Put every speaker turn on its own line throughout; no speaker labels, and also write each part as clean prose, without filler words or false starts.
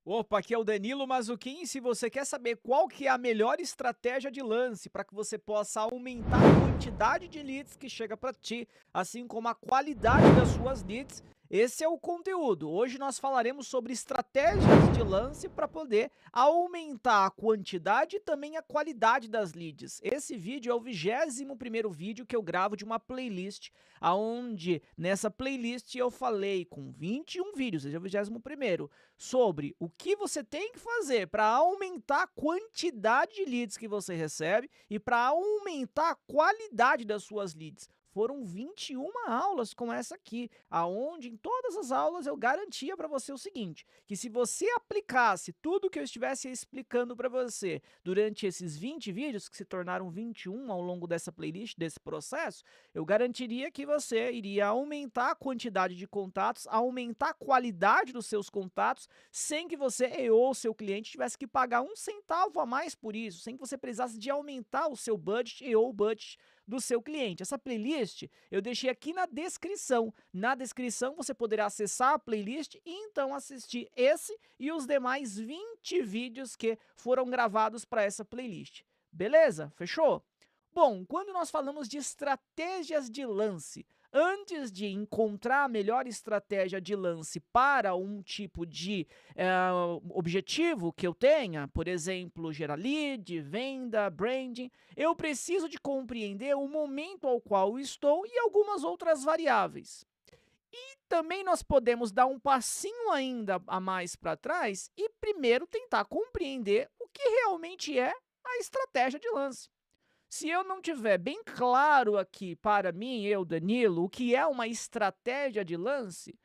Opa, aqui é o Danilo Mazzucchin. Se você quer saber qual que é a melhor estratégia de lance para que você possa aumentar a quantidade de leads que chega para ti, assim como a qualidade das suas leads, esse é o conteúdo. Hoje nós falaremos sobre estratégias de lance para poder aumentar a quantidade e também a qualidade das leads. Esse vídeo é o 21º vídeo que eu gravo de uma playlist, aonde nessa playlist eu falei com 21 vídeos, esse é o 21º, sobre o que você tem que fazer para aumentar a quantidade de leads que você recebe e para aumentar a qualidade das suas leads. Foram 21 aulas como essa aqui, aonde em todas as aulas eu garantia para você o seguinte, que se você aplicasse tudo que eu estivesse explicando para você durante esses 20 vídeos, que se tornaram 21 ao longo dessa playlist, desse processo, eu garantiria que você iria aumentar a quantidade de contatos, aumentar a qualidade dos seus contatos, sem que você ou seu cliente tivesse que pagar um centavo a mais por isso, sem que você precisasse de aumentar o seu budget ou o budget do seu cliente. Essa playlist eu deixei aqui na descrição. Na descrição você poderá acessar a playlist e então assistir esse e os demais 20 vídeos que foram gravados para essa playlist. Beleza? Fechou? Bom, quando nós falamos de estratégias de lance, antes de encontrar a melhor estratégia de lance para um tipo de objetivo que eu tenha, por exemplo, gerar lead, venda, branding, eu preciso de compreender o momento ao qual estou e algumas outras variáveis. E também nós podemos dar um passinho ainda a mais para trás e primeiro tentar compreender o que realmente é a estratégia de lance. Se eu não tiver bem claro aqui para mim, eu, Danilo, o que é uma estratégia de lance,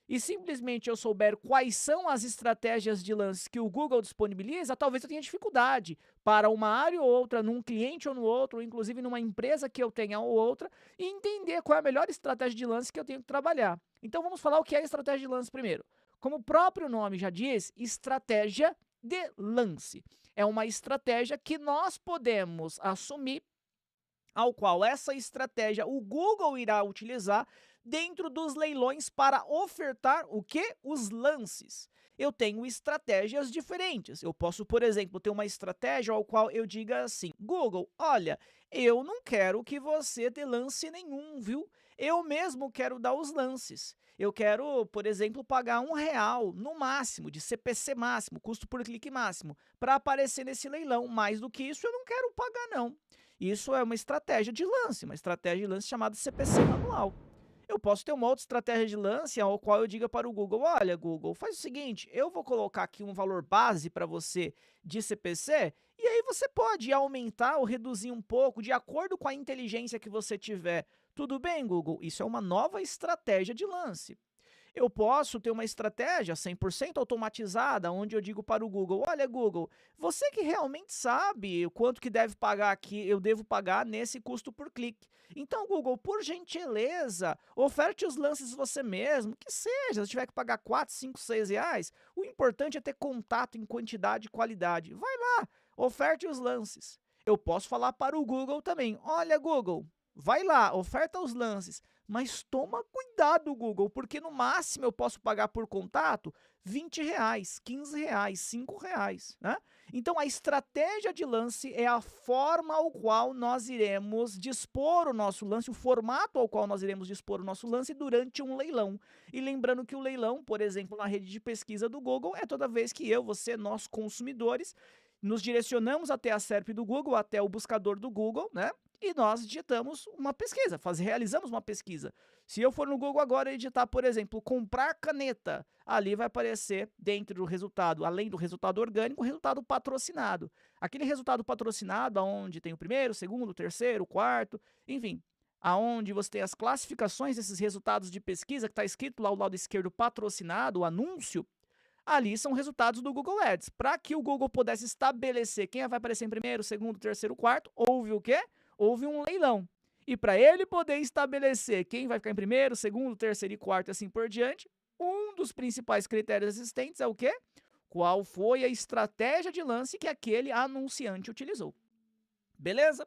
e simplesmente eu souber quais são as estratégias de lance que o Google disponibiliza, talvez eu tenha dificuldade para uma área ou outra, num cliente ou no outro, ou inclusive numa empresa que eu tenha ou outra, e entender qual é a melhor estratégia de lance que eu tenho que trabalhar. Então vamos falar o que é estratégia de lance primeiro. Como o próprio nome já diz, estratégia de lance. É uma estratégia que nós podemos assumir, ao qual essa estratégia o Google irá utilizar dentro dos leilões para ofertar o que? Os lances. Eu tenho estratégias diferentes. Eu posso, por exemplo, ter uma estratégia ao qual eu diga assim: Google, olha, eu não quero que você dê lance nenhum, viu? Eu mesmo quero dar os lances. Eu quero, por exemplo, pagar R$ 1 no máximo, de CPC máximo, custo por clique máximo, para aparecer nesse leilão. Mais do que isso, eu não quero pagar, não. Isso é uma estratégia de lance, uma estratégia de lance chamada CPC manual. Eu posso ter uma outra estratégia de lance ao qual eu diga para o Google: olha, Google, faz o seguinte, eu vou colocar aqui um valor base para você de CPC, e aí você pode aumentar ou reduzir um pouco de acordo com a inteligência que você tiver. Tudo bem, Google? Isso é uma nova estratégia de lance. Eu posso ter uma estratégia 100% automatizada, onde eu digo para o Google: olha, Google, você que realmente sabe o quanto que deve pagar aqui, eu devo pagar nesse custo por clique. Então, Google, por gentileza, oferte os lances você mesmo, que seja, se tiver que pagar 4, 5, 6 reais, o importante é ter contato em quantidade e qualidade. Vai lá, oferte os lances. Eu posso falar para o Google também: olha, Google, vai lá, oferta os lances, mas toma cuidado, Google, porque no máximo eu posso pagar por contato R$ 20, R$ 15, R$ 5, né? Então a estratégia de lance é a forma ao qual nós iremos dispor o nosso lance, o formato ao qual nós iremos dispor o nosso lance durante um leilão. E lembrando que o leilão, por exemplo, na rede de pesquisa do Google, é toda vez que eu, você, nós consumidores, nos direcionamos até a SERP do Google, até o buscador do Google, né? E nós digitamos uma pesquisa, realizamos uma pesquisa. Se eu for no Google agora e digitar, por exemplo, comprar caneta, ali vai aparecer dentro do resultado, além do resultado orgânico, o resultado patrocinado. Aquele resultado patrocinado, onde tem o primeiro, o segundo, o terceiro, o quarto, enfim, aonde você tem as classificações desses resultados de pesquisa, que está escrito lá ao lado esquerdo patrocinado, o anúncio, ali são resultados do Google Ads. Para que o Google pudesse estabelecer quem vai aparecer em primeiro, segundo, terceiro, quarto, houve o quê? Houve um leilão. E para ele poder estabelecer quem vai ficar em primeiro, segundo, terceiro e quarto e assim por diante, um dos principais critérios existentes é o quê? Qual foi a estratégia de lance que aquele anunciante utilizou. Beleza?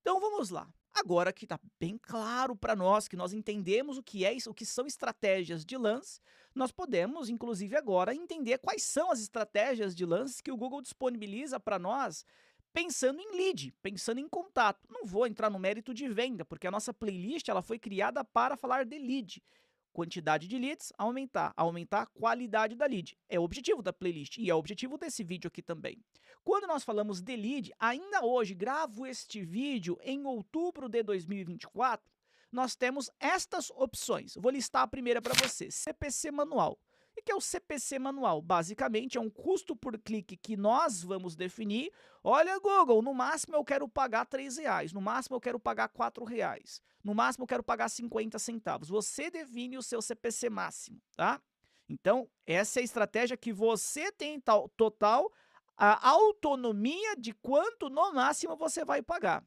Então vamos lá. Agora que está bem claro para nós, que nós entendemos o que é isso, o que são estratégias de lance, nós podemos, inclusive agora, entender quais são as estratégias de lances que o Google disponibiliza para nós, pensando em lead, pensando em contato. Não vou entrar no mérito de venda, porque a nossa playlist ela foi criada para falar de lead. Quantidade de leads, aumentar a qualidade da lead. É o objetivo da playlist e é o objetivo desse vídeo aqui também. Quando nós falamos de lead, ainda hoje, gravo este vídeo em outubro de 2024, nós temos estas opções. Vou listar a primeira para você, CPC manual. O que é o CPC manual? Basicamente é um custo por clique que nós vamos definir. Olha, Google, no máximo eu quero pagar R$3, no máximo eu quero pagar R$4, no máximo eu quero pagar 50 centavos. Você define o seu CPC máximo, tá? Então, essa é a estratégia que você tem total a autonomia de quanto no máximo você vai pagar.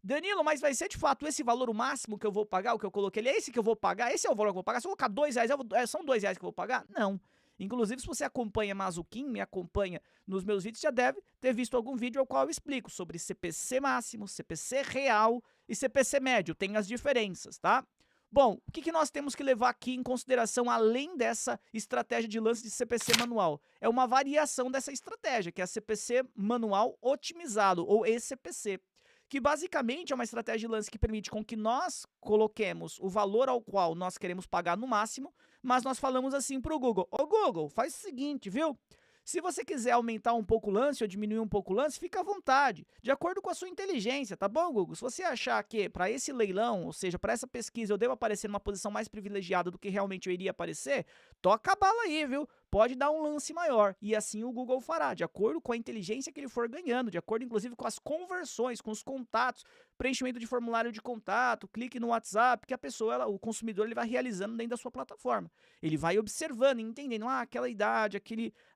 Danilo, mas vai ser de fato esse valor o máximo que eu vou pagar, o que eu coloquei ali? É esse que eu vou pagar? Esse é o valor que eu vou pagar? Se eu colocar R$2, são R$2 que eu vou pagar? Não. Inclusive, se você acompanha Mazuquim, me acompanha nos meus vídeos, já deve ter visto algum vídeo ao qual eu explico sobre CPC máximo, CPC real e CPC médio. Tem as diferenças, tá? Bom, o que nós temos que levar aqui em consideração, além dessa estratégia de lance de CPC manual? É uma variação dessa estratégia, que é a CPC manual otimizado, ou ECPC, que basicamente é uma estratégia de lance que permite com que nós coloquemos o valor ao qual nós queremos pagar no máximo, mas nós falamos assim para o Google: ô Google, faz o seguinte, viu? Se você quiser aumentar um pouco o lance ou diminuir um pouco o lance, fica à vontade, de acordo com a sua inteligência, tá bom, Google? Se você achar que para esse leilão, ou seja, para essa pesquisa, eu devo aparecer numa posição mais privilegiada do que realmente eu iria aparecer, toca a bala aí, viu? Pode dar um lance maior, e assim o Google fará, de acordo com a inteligência que ele for ganhando, de acordo inclusive com as conversões, com os contatos, preenchimento de formulário de contato, clique no WhatsApp, que a pessoa, o consumidor, ele vai realizando dentro da sua plataforma. Ele vai observando e entendendo, aquela idade,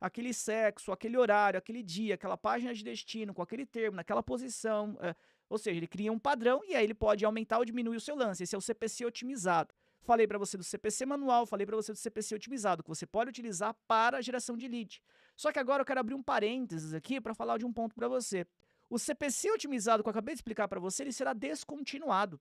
aquele sexo, aquele horário, aquele dia, aquela página de destino, com aquele termo, naquela posição, ou seja, ele cria um padrão e aí ele pode aumentar ou diminuir o seu lance. Esse é o CPC otimizado. Falei para você do CPC manual, falei para você do CPC otimizado, que você pode utilizar para geração de lead. Só que agora eu quero abrir um parênteses aqui para falar de um ponto para você. O CPC otimizado que eu acabei de explicar para você, ele será descontinuado.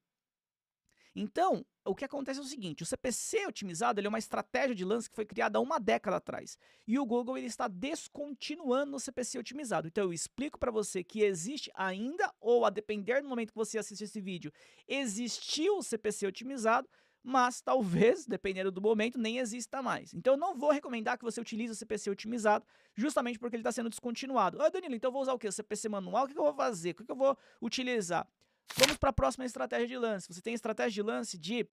Então, o que acontece é o seguinte: o CPC otimizado ele é uma estratégia de lance que foi criada há uma década atrás. E o Google ele está descontinuando o CPC otimizado. Então, eu explico para você que existe ainda, ou a depender do momento que você assiste esse vídeo, existiu o CPC otimizado, mas talvez, dependendo do momento, nem exista mais. Então, eu não vou recomendar que você utilize o CPC otimizado, justamente porque ele está sendo descontinuado. Danilo, então eu vou usar o quê? O CPC manual? O que eu vou fazer? O que eu vou utilizar? Vamos para a próxima estratégia de lance. Você tem a estratégia de lance de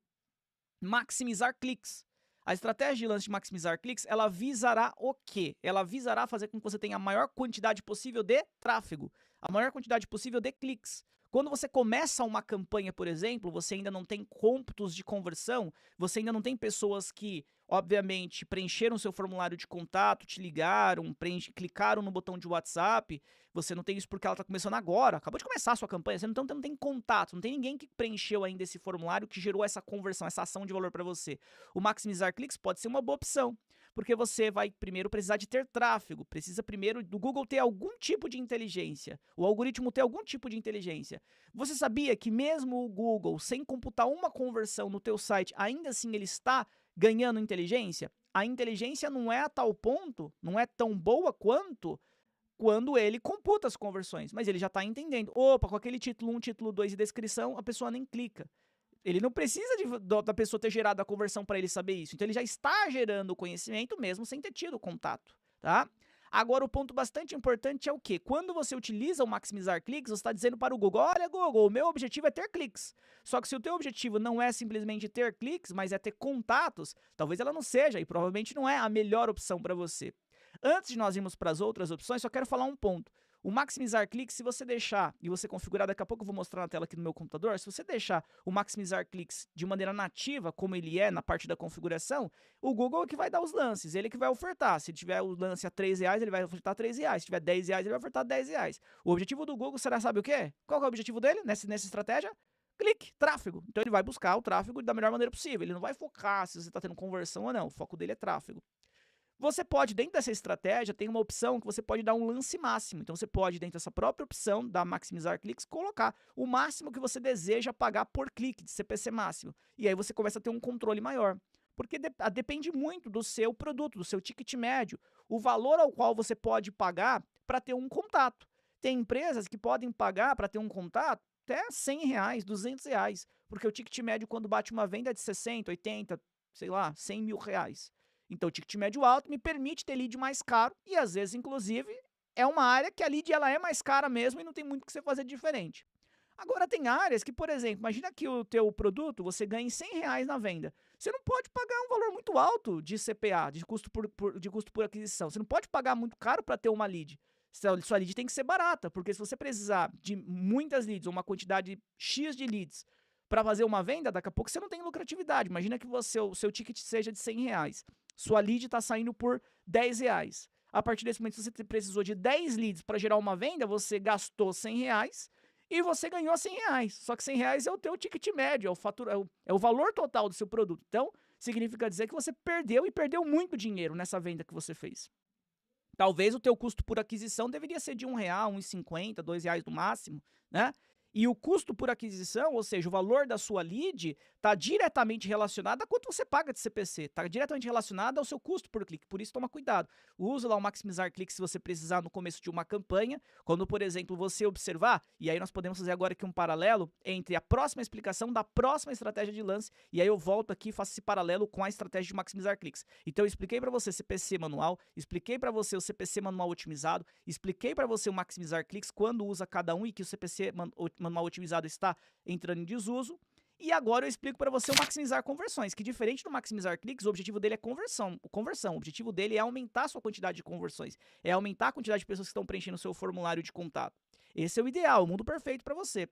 maximizar cliques. A estratégia de lance de maximizar cliques, ela visará o quê? Ela visará fazer com que você tenha a maior quantidade possível de tráfego, a maior quantidade possível de cliques. Quando você começa uma campanha, por exemplo, você ainda não tem cômputos de conversão, você ainda não tem pessoas que, obviamente, preencheram seu formulário de contato, te ligaram, clicaram no botão de WhatsApp, você não tem isso porque ela está começando agora, acabou de começar a sua campanha, você não tem contato, não tem ninguém que preencheu ainda esse formulário que gerou essa conversão, essa ação de valor para você. O maximizar cliques pode ser uma boa opção, porque você vai primeiro precisar de ter tráfego, precisa primeiro do Google ter algum tipo de inteligência, o algoritmo ter algum tipo de inteligência. Você sabia que mesmo o Google, sem computar uma conversão no teu site, ainda assim ele está ganhando inteligência? A inteligência não é a tal ponto, não é tão boa quanto quando ele computa as conversões, mas ele já está entendendo. Opa, com aquele título 1, título 2 e descrição, a pessoa nem clica. Ele não precisa da pessoa ter gerado a conversão para ele saber isso. Então, ele já está gerando o conhecimento mesmo sem ter tido contato, tá? Agora, o ponto bastante importante é o quê? Quando você utiliza o maximizar cliques, você está dizendo para o Google: olha, Google, o meu objetivo é ter cliques. Só que se o teu objetivo não é simplesmente ter cliques, mas é ter contatos, talvez ela não seja e provavelmente não é a melhor opção para você. Antes de nós irmos para as outras opções, só quero falar um ponto. O maximizar cliques, se você deixar, e você configurar, daqui a pouco eu vou mostrar na tela aqui no meu computador, se você deixar o maximizar cliques de maneira nativa, como ele é na parte da configuração, o Google é que vai dar os lances, ele que vai ofertar. Se tiver o lance a R$3, ele vai ofertar R$3. Se tiver R$10, ele vai ofertar R$10. O objetivo do Google será, sabe o quê? Qual que é o objetivo dele nessa estratégia? Clique, tráfego. Então ele vai buscar o tráfego da melhor maneira possível. Ele não vai focar se você está tendo conversão ou não. O foco dele é tráfego. Você pode, dentro dessa estratégia, tem uma opção que você pode dar um lance máximo. Então, você pode, dentro dessa própria opção da maximizar cliques, colocar o máximo que você deseja pagar por clique de CPC máximo. E aí você começa a ter um controle maior. Porque depende muito do seu produto, do seu ticket médio, o valor ao qual você pode pagar para ter um contato. Tem empresas que podem pagar para ter um contato até R$ 100, R$ 200, porque o ticket médio quando bate uma venda é de 60, 80, sei lá, R$ 100.000. Então o ticket médio alto me permite ter lead mais caro e às vezes, inclusive, é uma área que a lead ela é mais cara mesmo e não tem muito o que você fazer de diferente. Agora tem áreas que, por exemplo, imagina que o teu produto você ganha R$ 100 na venda. Você não pode pagar um valor muito alto de CPA, de custo por aquisição. Você não pode pagar muito caro para ter uma lead. Sua lead tem que ser barata, porque se você precisar de muitas leads, ou uma quantidade X de leads, para fazer uma venda, daqui a pouco você não tem lucratividade. Imagina que o seu ticket seja de R$ 100. Sua lead está saindo por R$ 10. A partir desse momento, se você precisou de 10 leads para gerar uma venda, você gastou R$ 100 e você ganhou R$ 100. Só que R$ 100 é o teu ticket médio, é o valor total do seu produto. Então, significa dizer que você perdeu e perdeu muito dinheiro nessa venda que você fez. Talvez o teu custo por aquisição deveria ser de R$ 1, R$ 1,50, R$ 2 no máximo, né? E o custo por aquisição, ou seja, o valor da sua lead, está diretamente relacionado a quanto você paga de CPC. Está diretamente relacionado ao seu custo por clique. Por isso, toma cuidado. Use lá o Maximizar Cliques se você precisar no começo de uma campanha. Quando, por exemplo, você observar, e aí nós podemos fazer agora aqui um paralelo entre a próxima explicação da próxima estratégia de lance, e aí eu volto aqui e faço esse paralelo com a estratégia de Maximizar Cliques. Então, eu expliquei para você CPC manual, expliquei para você o CPC manual otimizado, expliquei para você o Maximizar Cliques, quando usa cada um e que o CPC manual otimizado está entrando em desuso. E agora eu explico para você o Maximizar Conversões, que diferente do Maximizar Cliques, o objetivo dele é conversão. O objetivo dele é aumentar a sua quantidade de conversões, é aumentar a quantidade de pessoas que estão preenchendo o seu formulário de contato. Esse é o ideal, o mundo perfeito para você.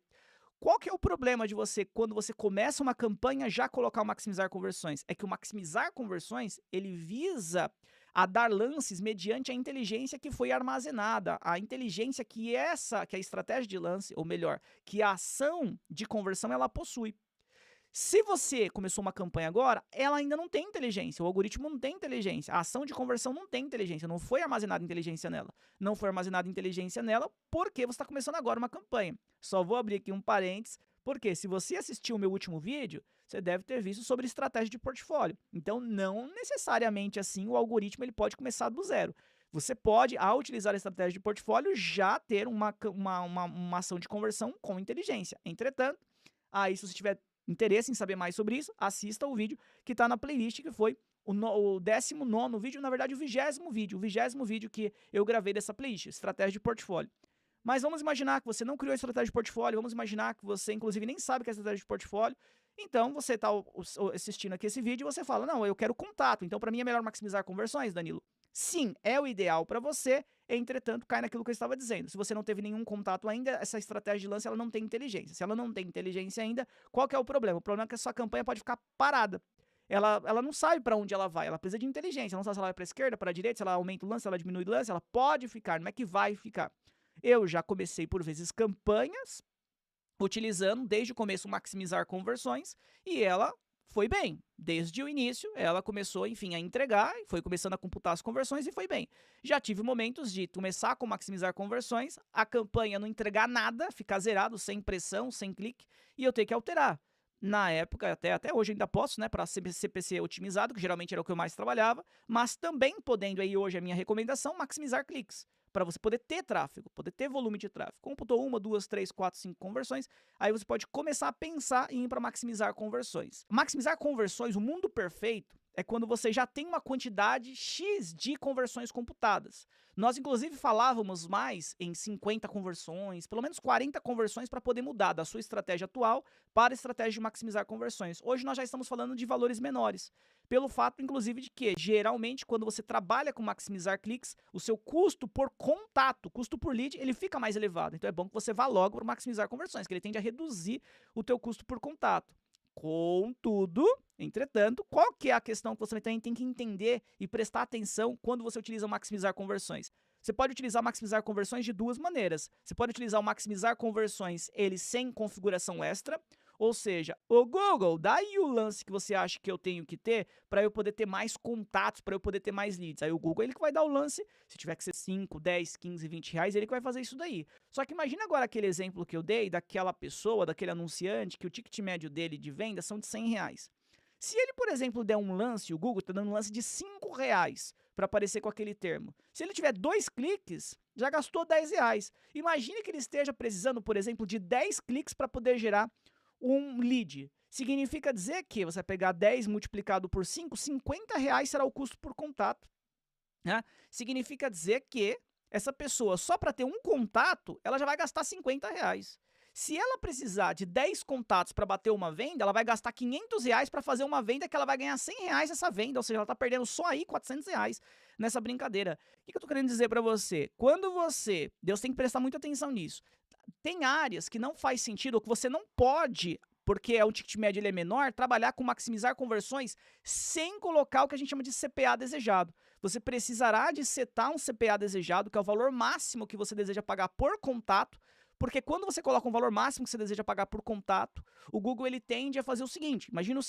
Qual que é o problema de você, quando você começa uma campanha, já colocar o Maximizar Conversões? É que o Maximizar Conversões, ele visa a dar lances mediante a inteligência que foi armazenada, a inteligência que a estratégia de lance, ou melhor, que a ação de conversão ela possui. Se você começou uma campanha agora, ela ainda não tem inteligência, o algoritmo não tem inteligência, a ação de conversão não tem inteligência, não foi armazenada inteligência nela. Não foi armazenada inteligência nela porque você está começando agora uma campanha. Só vou abrir aqui um parênteses, porque se você assistiu o meu último vídeo, você deve ter visto sobre estratégia de portfólio. Então, não necessariamente assim o algoritmo ele pode começar do zero. Você pode, ao utilizar a estratégia de portfólio, já ter uma ação de conversão com inteligência. Entretanto, aí se você tiver interesse em saber mais sobre isso, assista o vídeo que está na playlist, que foi o 19º vídeo, na verdade o 20º vídeo que eu gravei dessa playlist, estratégia de portfólio. Mas vamos imaginar que você não criou a estratégia de portfólio, vamos imaginar que você inclusive nem sabe o que é estratégia de portfólio, então você está assistindo aqui esse vídeo e você fala, não, eu quero contato, então para mim é melhor maximizar conversões, Danilo. Sim, é o ideal para você, entretanto, cai naquilo que eu estava dizendo. Se você não teve nenhum contato ainda, essa estratégia de lance ela não tem inteligência. Se ela não tem inteligência ainda, qual que é o problema? O problema é que a sua campanha pode ficar parada. Ela não sabe para onde ela vai, ela precisa de inteligência. Ela não sabe se ela vai para a esquerda, para a direita, se ela aumenta o lance, se ela diminui o lance, ela pode ficar, não é que vai ficar. Eu já comecei, por vezes, campanhas utilizando, desde o começo, maximizar conversões, e ela foi bem. Desde o início, ela começou, enfim, a entregar, foi começando a computar as conversões e foi bem. Já tive momentos de começar com maximizar conversões, a campanha não entregar nada, ficar zerado, sem impressão, sem clique, e eu ter que alterar. Na época, até hoje ainda posso, né, para CPC otimizado, que geralmente era o que eu mais trabalhava, mas também podendo aí hoje a minha recomendação, maximizar cliques, para você poder ter tráfego, poder ter volume de tráfego. Computou 1, 2, 3, 4, 5 conversões, aí você pode começar a pensar em ir para maximizar conversões. Maximizar conversões, o mundo perfeito, é quando você já tem uma quantidade X de conversões computadas. Nós, inclusive, falávamos mais em 50 conversões, pelo menos 40 conversões para poder mudar da sua estratégia atual para a estratégia de maximizar conversões. Hoje nós já estamos falando de valores menores, pelo fato, inclusive, de que, geralmente, quando você trabalha com maximizar cliques, o seu custo por contato, custo por lead, ele fica mais elevado. Então é bom que você vá logo para maximizar conversões, que ele tende a reduzir o teu custo por contato. Contudo, entretanto, qual que é a questão que você também tem que entender e prestar atenção quando você utiliza o maximizar conversões? Você pode utilizar o maximizar conversões de duas maneiras. Você pode utilizar o maximizar conversões ele sem configuração extra, ou seja, o Google, dá aí o lance que você acha que eu tenho que ter para eu poder ter mais contatos, para eu poder ter mais leads. Aí o Google ele que vai dar o lance, se tiver que ser 5, 10, 15, 20 reais, ele que vai fazer isso daí. Só que imagina agora aquele exemplo que eu dei daquela pessoa, daquele anunciante, que o ticket médio dele de venda são de 100 reais. Se ele, por exemplo, der um lance, o Google está dando um lance de R$ 5 para aparecer com aquele termo. Se ele tiver 2 cliques, já gastou R$ 10. Imagine que ele esteja precisando, por exemplo, de 10 cliques para poder gerar um lead. Significa dizer que você vai pegar 10 multiplicado por 5, R$ 50 será o custo por contato. Né? Significa dizer que essa pessoa, só para ter um contato, ela já vai gastar R$ 50. Se ela precisar de 10 contatos para bater uma venda, ela vai gastar R$ 500 para fazer uma venda que ela vai ganhar R$ 100 essa venda, ou seja, ela está perdendo só aí R$ 400 nessa brincadeira. O que eu estou querendo dizer para você? Quando você, Deus tem que prestar muita atenção nisso, tem áreas que não faz sentido, ou que você não pode, porque o ticket médio ele é menor, trabalhar com maximizar conversões sem colocar o que a gente chama de CPA desejado. Você precisará de setar um CPA desejado, que é o valor máximo que você deseja pagar por contato, porque quando você coloca um valor máximo que você deseja pagar por contato, o Google ele tende a fazer o seguinte, imagina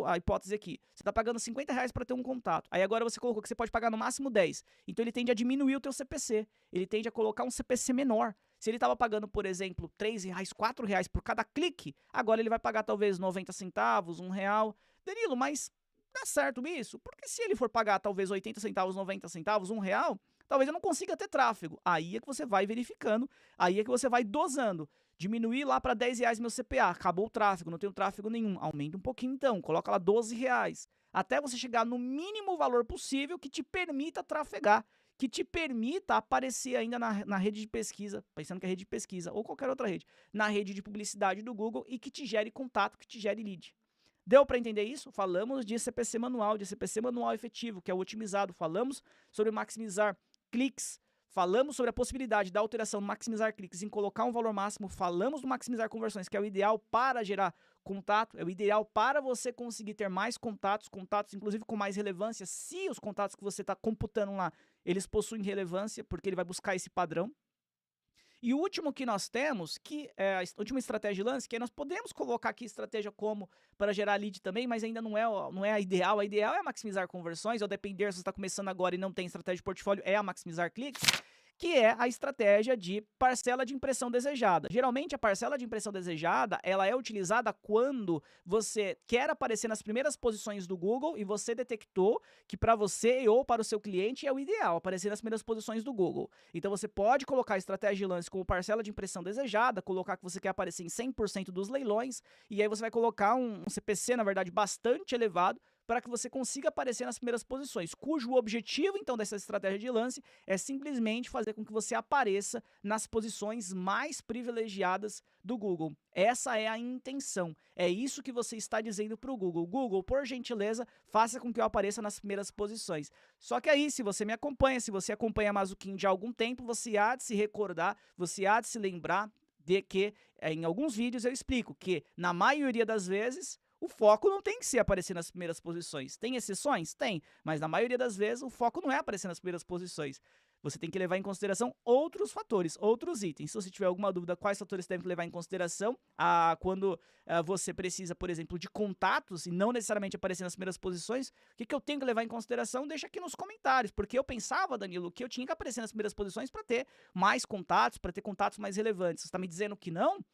a hipótese aqui, você está pagando R$ 50 para ter um contato, aí agora você colocou que você pode pagar no máximo 10, então ele tende a diminuir o teu CPC, ele tende a colocar um CPC menor. Se ele estava pagando, por exemplo, R$ 3, R$ 4 por cada clique, agora ele vai pagar talvez 90 centavos, R$ 1. Danilo, mas dá certo isso? Porque se ele for pagar talvez 80 centavos, 90 centavos, R$ 1, talvez eu não consiga ter tráfego. Aí é que você vai verificando, aí é que você vai dosando. Diminuir lá para R$ 10 meu CPA, acabou o tráfego, não tenho tráfego nenhum. Aumenta um pouquinho então, coloca lá R$ 12. Até você chegar no mínimo valor possível que te permita trafegar, que te permita aparecer ainda na rede de pesquisa, pensando que é rede de pesquisa, ou qualquer outra rede, na rede de publicidade do Google e que te gere contato, que te gere lead. Deu para entender isso? Falamos de CPC manual, de CPC manual efetivo, que é o otimizado. Falamos sobre maximizar cliques, falamos sobre a possibilidade da alteração do maximizar cliques em colocar um valor máximo, falamos do maximizar conversões, que é o ideal para gerar contato, é o ideal para você conseguir ter mais contatos inclusive com mais relevância, se os contatos que você está computando lá, eles possuem relevância, porque ele vai buscar esse padrão. E o último que nós temos, que é a última estratégia de lance, que nós podemos colocar aqui estratégia como para gerar lead também, mas ainda não é a ideal. A ideal é maximizar conversões, ao depender se você está começando agora e não tem estratégia de portfólio, é a maximizar cliques, que é a estratégia de parcela de impressão desejada. Geralmente a parcela de impressão desejada, ela é utilizada quando você quer aparecer nas primeiras posições do Google e você detectou que para você ou para o seu cliente é o ideal, aparecer nas primeiras posições do Google. Então você pode colocar a estratégia de lance como parcela de impressão desejada, colocar que você quer aparecer em 100% dos leilões, e aí você vai colocar um CPC, na verdade, bastante elevado, para que você consiga aparecer nas primeiras posições, cujo objetivo, então, dessa estratégia de lance é simplesmente fazer com que você apareça nas posições mais privilegiadas do Google. Essa é a intenção, é isso que você está dizendo para o Google. Google, por gentileza, faça com que eu apareça nas primeiras posições. Só que aí, se você me acompanha, se você acompanha a Mazuquim de algum tempo, você há de se recordar, você há de se lembrar de que, em alguns vídeos eu explico que, na maioria das vezes, o foco não tem que ser aparecer nas primeiras posições. Tem exceções? Tem. Mas na maioria das vezes o foco não é aparecer nas primeiras posições. Você tem que levar em consideração outros fatores, outros itens. Se você tiver alguma dúvida quais fatores você deve levar em consideração quando você precisa, por exemplo, de contatos e não necessariamente aparecer nas primeiras posições, o que eu tenho que levar em consideração, deixa aqui nos comentários. Porque eu pensava, Danilo, que eu tinha que aparecer nas primeiras posições para ter mais contatos, para ter contatos mais relevantes. Você está me dizendo que não?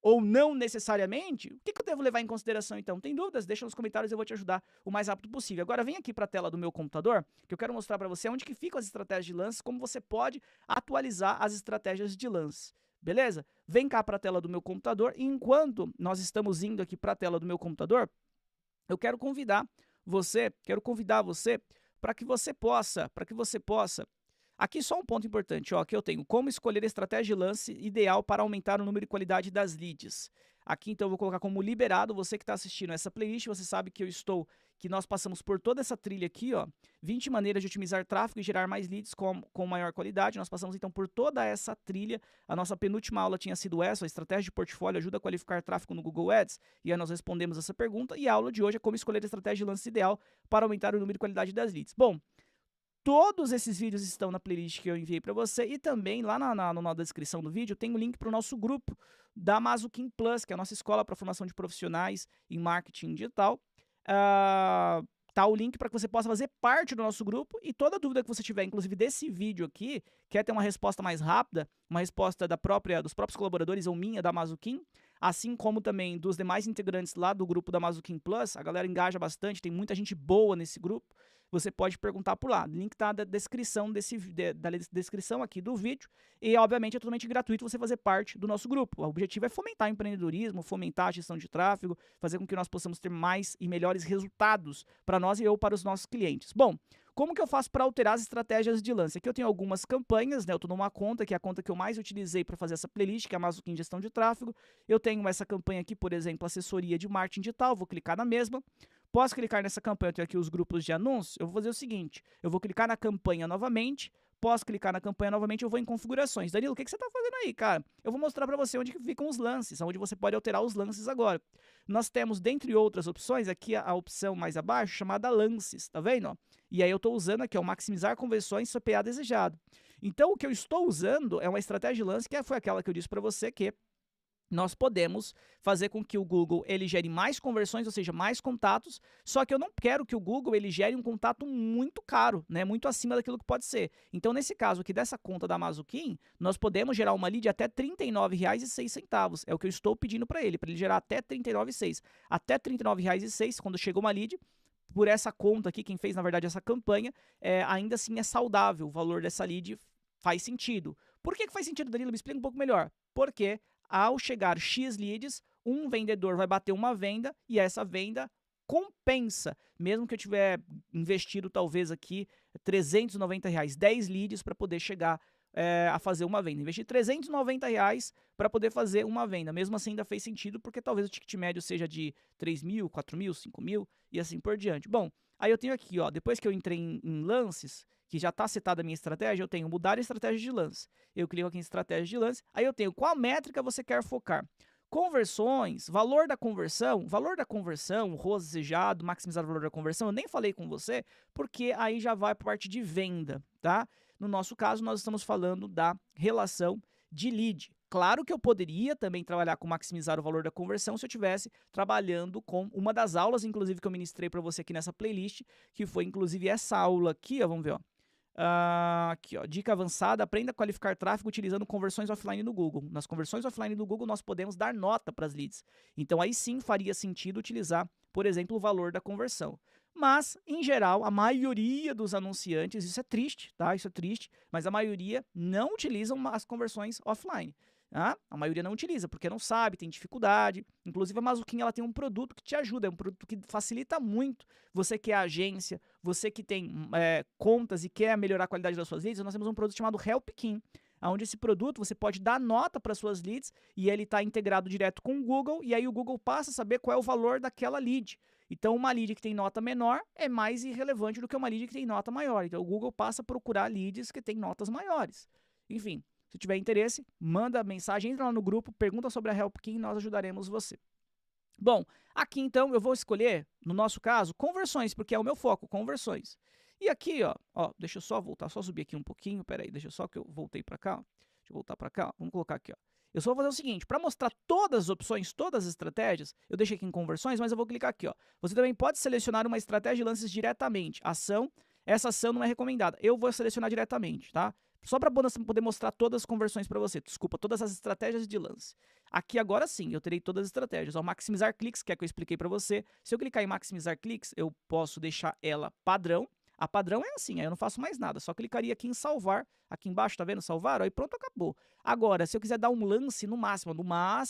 Ou não necessariamente, o que eu devo levar em consideração então? Tem dúvidas? Deixa nos comentários, eu vou te ajudar o mais rápido possível. Agora vem aqui para a tela do meu computador, que eu quero mostrar para você onde que ficam as estratégias de lance, como você pode atualizar as estratégias de lance. Beleza? Vem cá para a tela do meu computador e enquanto nós estamos indo aqui para a tela do meu computador, eu quero convidar você para que você possa aqui só um ponto importante, ó, que eu tenho como escolher a estratégia de lance ideal para aumentar o número e qualidade das leads. Aqui então eu vou colocar como liberado, você que está assistindo essa playlist, você sabe que nós passamos por toda essa trilha aqui, ó, 20 maneiras de otimizar tráfego e gerar mais leads com maior qualidade. Nós passamos então por toda essa trilha. A nossa penúltima aula tinha sido essa, a estratégia de portfólio ajuda a qualificar tráfego no Google Ads, e aí nós respondemos essa pergunta, e a aula de hoje é como escolher a estratégia de lance ideal para aumentar o número e qualidade das leads. Bom, todos esses vídeos estão na playlist que eu enviei para você e também lá na descrição do vídeo tem o link para o nosso grupo da Mazuquim Plus, que é a nossa escola para formação de profissionais em marketing digital. Tá o link para que você possa fazer parte do nosso grupo e toda dúvida que você tiver, inclusive desse vídeo aqui, quer ter uma resposta mais rápida, uma resposta dos próprios colaboradores ou minha da Mazuquim, assim como também dos demais integrantes lá do grupo da Mazuquim Plus. A galera engaja bastante, tem muita gente boa nesse grupo. Você pode perguntar por lá. O link tá na descrição da descrição aqui do vídeo. E, obviamente, é totalmente gratuito você fazer parte do nosso grupo. O objetivo é fomentar o empreendedorismo, fomentar a gestão de tráfego, fazer com que nós possamos ter mais e melhores resultados para nós e para os nossos clientes. Bom, como que eu faço para alterar as estratégias de lance? Aqui eu tenho algumas campanhas, né? Eu estou numa conta, que é a conta que eu mais utilizei para fazer essa playlist, que é a Mazuquim Gestão de Tráfego. Eu tenho essa campanha aqui, por exemplo, assessoria de marketing digital, vou clicar na mesma. Posso clicar nessa campanha, eu tenho aqui os grupos de anúncios, eu vou fazer o seguinte, eu vou clicar na campanha novamente, posso clicar na campanha novamente, eu vou em configurações. Danilo, o que você está fazendo aí, cara? Eu vou mostrar para você onde que ficam os lances, onde você pode alterar os lances agora. Nós temos, dentre outras opções, aqui a opção mais abaixo, chamada lances, tá vendo? Ó? E aí eu estou usando aqui, ó, maximizar conversões CPA desejado. Então, o que eu estou usando é uma estratégia de lance, que foi aquela que eu disse para você, que nós podemos fazer com que o Google ele gere mais conversões, ou seja, mais contatos, só que eu não quero que o Google ele gere um contato muito caro, né, muito acima daquilo que pode ser. Então, nesse caso aqui dessa conta da Mazuquim, nós podemos gerar uma lead até R$ 39,06. É o que eu estou pedindo para ele gerar até R$ 39,06. Até R$ 39,06, quando chega uma lead, por essa conta aqui, quem fez, na verdade, essa campanha, ainda assim é saudável, o valor dessa lead faz sentido. Por que faz sentido, Danilo? Me explica um pouco melhor. Porque ao chegar X leads, um vendedor vai bater uma venda e essa venda compensa, mesmo que eu tiver investido talvez aqui R$390, 10 leads para poder chegar a fazer uma venda. Investi R$390 para poder fazer uma venda. Mesmo assim ainda fez sentido, porque talvez o ticket médio seja de 3 mil, 4 mil, 5 mil e assim por diante. Bom, aí eu tenho aqui, ó, depois que eu entrei em lances, que já está setada a minha estratégia, eu tenho mudar a estratégia de lance. Eu clico aqui em estratégia de lance, aí eu tenho qual métrica você quer focar. Conversões, valor da conversão, ROAS desejado, maximizar o valor da conversão, eu nem falei com você, porque aí já vai para a parte de venda, tá? No nosso caso, nós estamos falando da relação de lead. Claro que eu poderia também trabalhar com maximizar o valor da conversão se eu estivesse trabalhando com uma das aulas, inclusive, que eu ministrei para você aqui nessa playlist, que foi, inclusive, essa aula aqui, ó, vamos ver, ó. Aqui, ó, dica avançada, aprenda a qualificar tráfego utilizando conversões offline no Google. Nas conversões offline do Google, nós podemos dar nota para as leads. Então, aí sim faria sentido utilizar, por exemplo, o valor da conversão. Mas, em geral, a maioria dos anunciantes, isso é triste, tá? Isso é triste, mas a maioria não utilizam as conversões offline. Tá? A maioria não utiliza, porque não sabe, tem dificuldade. Inclusive, a Mazuquim, ela tem um produto que te ajuda, é um produto que facilita muito. Você que é agência, você que tem contas e quer melhorar a qualidade das suas leads, nós temos um produto chamado HelpKing, onde esse produto você pode dar nota para suas leads e ele está integrado direto com o Google, e aí o Google passa a saber qual é o valor daquela lead. Então, uma lead que tem nota menor é mais irrelevante do que uma lead que tem nota maior. Então, o Google passa a procurar leads que têm notas maiores. Enfim, se tiver interesse, manda mensagem, entra lá no grupo, pergunta sobre a HelpKing e nós ajudaremos você. Bom, aqui então eu vou escolher, no nosso caso, conversões, porque é o meu foco, conversões. E aqui, ó, deixa eu só voltar, só subir aqui um pouquinho, peraí, deixa eu só que eu voltei para cá, deixa eu voltar para cá, vamos colocar aqui, ó. Eu só vou fazer o seguinte, para mostrar todas as opções, todas as estratégias, eu deixei aqui em conversões, mas eu vou clicar aqui, ó. Você também pode selecionar uma estratégia de lances diretamente, essa ação não é recomendada, eu vou selecionar diretamente, tá? Só para poder mostrar todas as conversões para você, desculpa, todas as estratégias de lance. Aqui agora sim, eu terei todas as estratégias. Ó, maximizar cliques, que é que eu expliquei para você. Se eu clicar em maximizar cliques, eu posso deixar ela padrão. A padrão é assim, aí eu não faço mais nada, só clicaria aqui em salvar, aqui embaixo, tá vendo, salvar, ó, e pronto, acabou. Agora, se eu quiser dar um lance no máximo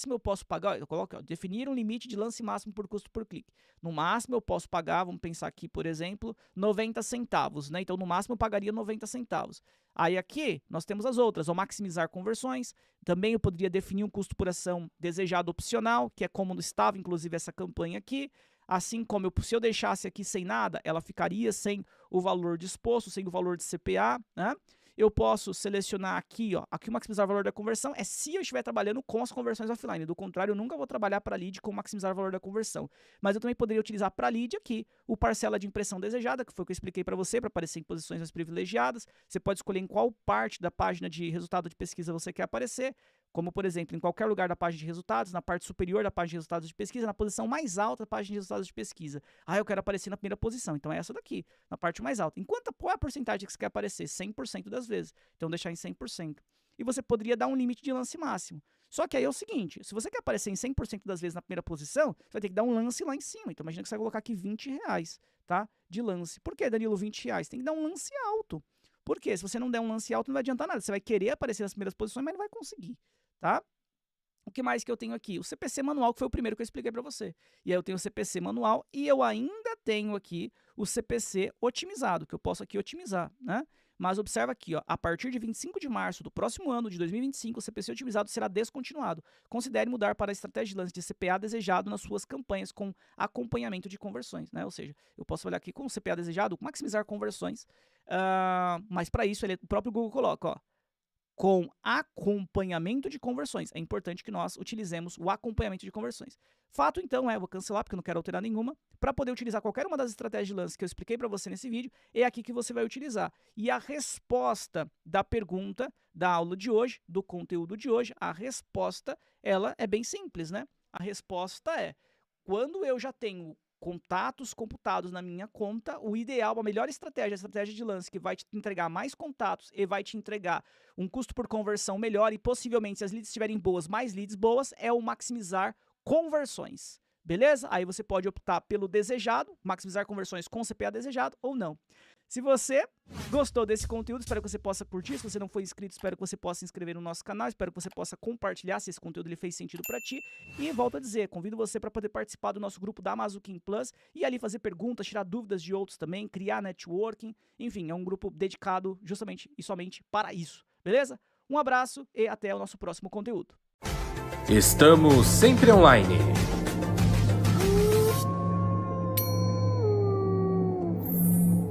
eu posso pagar, ó, eu coloco, ó, definir um limite de lance máximo por custo por clique. No máximo eu posso pagar, vamos pensar aqui, por exemplo, 90 centavos, né, então no máximo eu pagaria 90 centavos. Aí aqui, nós temos as outras, ó, maximizar conversões, também eu poderia definir um custo por ação desejado opcional, que é como estava, inclusive, essa campanha aqui. Assim como se eu deixasse aqui sem nada, ela ficaria sem o valor disposto, sem o valor de CPA, né? Eu posso selecionar aqui, ó, aqui o maximizar o valor da conversão é se eu estiver trabalhando com as conversões offline. Do contrário, eu nunca vou trabalhar para lead com maximizar o valor da conversão. Mas eu também poderia utilizar para lead aqui o parcela de impressão desejada, que foi o que eu expliquei para você, para aparecer em posições mais privilegiadas. Você pode escolher em qual parte da página de resultado de pesquisa você quer aparecer, como, por exemplo, em qualquer lugar da página de resultados, na parte superior da página de resultados de pesquisa, na posição mais alta da página de resultados de pesquisa. Ah, eu quero aparecer na primeira posição, então é essa daqui, na parte mais alta. Enquanto qual é a porcentagem que você quer aparecer? 100% das vezes. Então, deixar em 100%. E você poderia dar um limite de lance máximo. Só que aí é o seguinte, se você quer aparecer em 100% das vezes na primeira posição, você vai ter que dar um lance lá em cima. Então imagina que você vai colocar aqui R$20, tá? De lance. Por que, Danilo, R$20? Tem que dar um lance alto. Por quê? Se você não der um lance alto, não vai adiantar nada. Você vai querer aparecer nas primeiras posições, mas não vai conseguir, tá? O que mais que eu tenho aqui? O CPC manual, que foi o primeiro que eu expliquei para você. E aí eu tenho o CPC manual e eu ainda tenho aqui o CPC otimizado, que eu posso aqui otimizar, né? Mas observa aqui, ó, a partir de 25 de março do próximo ano, de 2025, o CPC otimizado será descontinuado. Considere mudar para a estratégia de lance de CPA desejado nas suas campanhas com acompanhamento de conversões, né? Ou seja, eu posso olhar aqui com o CPA desejado, maximizar conversões, mas para isso o próprio Google coloca, ó, com acompanhamento de conversões. É importante que nós utilizemos o acompanhamento de conversões. Fato, então, vou cancelar porque eu não quero alterar nenhuma, para poder utilizar qualquer uma das estratégias de lance que eu expliquei para você nesse vídeo, é aqui que você vai utilizar. E a resposta da pergunta da aula de hoje, do conteúdo de hoje, a resposta, ela é bem simples, né? A resposta é, quando eu já tenho contatos computados na minha conta, o ideal, a melhor estratégia, a estratégia de lance que vai te entregar mais contatos e vai te entregar um custo por conversão melhor e possivelmente, se as leads estiverem boas, mais leads boas, é o maximizar conversões. Beleza? Aí você pode optar pelo desejado, maximizar conversões com CPA desejado ou não. Se você gostou desse conteúdo, espero que você possa curtir. Se você não for inscrito, espero que você possa se inscrever no nosso canal. Espero que você possa compartilhar se esse conteúdo ele fez sentido para ti. E volto a dizer, convido você para poder participar do nosso grupo da Mazuquim Plus e ali fazer perguntas, tirar dúvidas de outros também, criar networking. Enfim, é um grupo dedicado justamente e somente para isso. Beleza? Um abraço e até o nosso próximo conteúdo.
Estamos sempre online.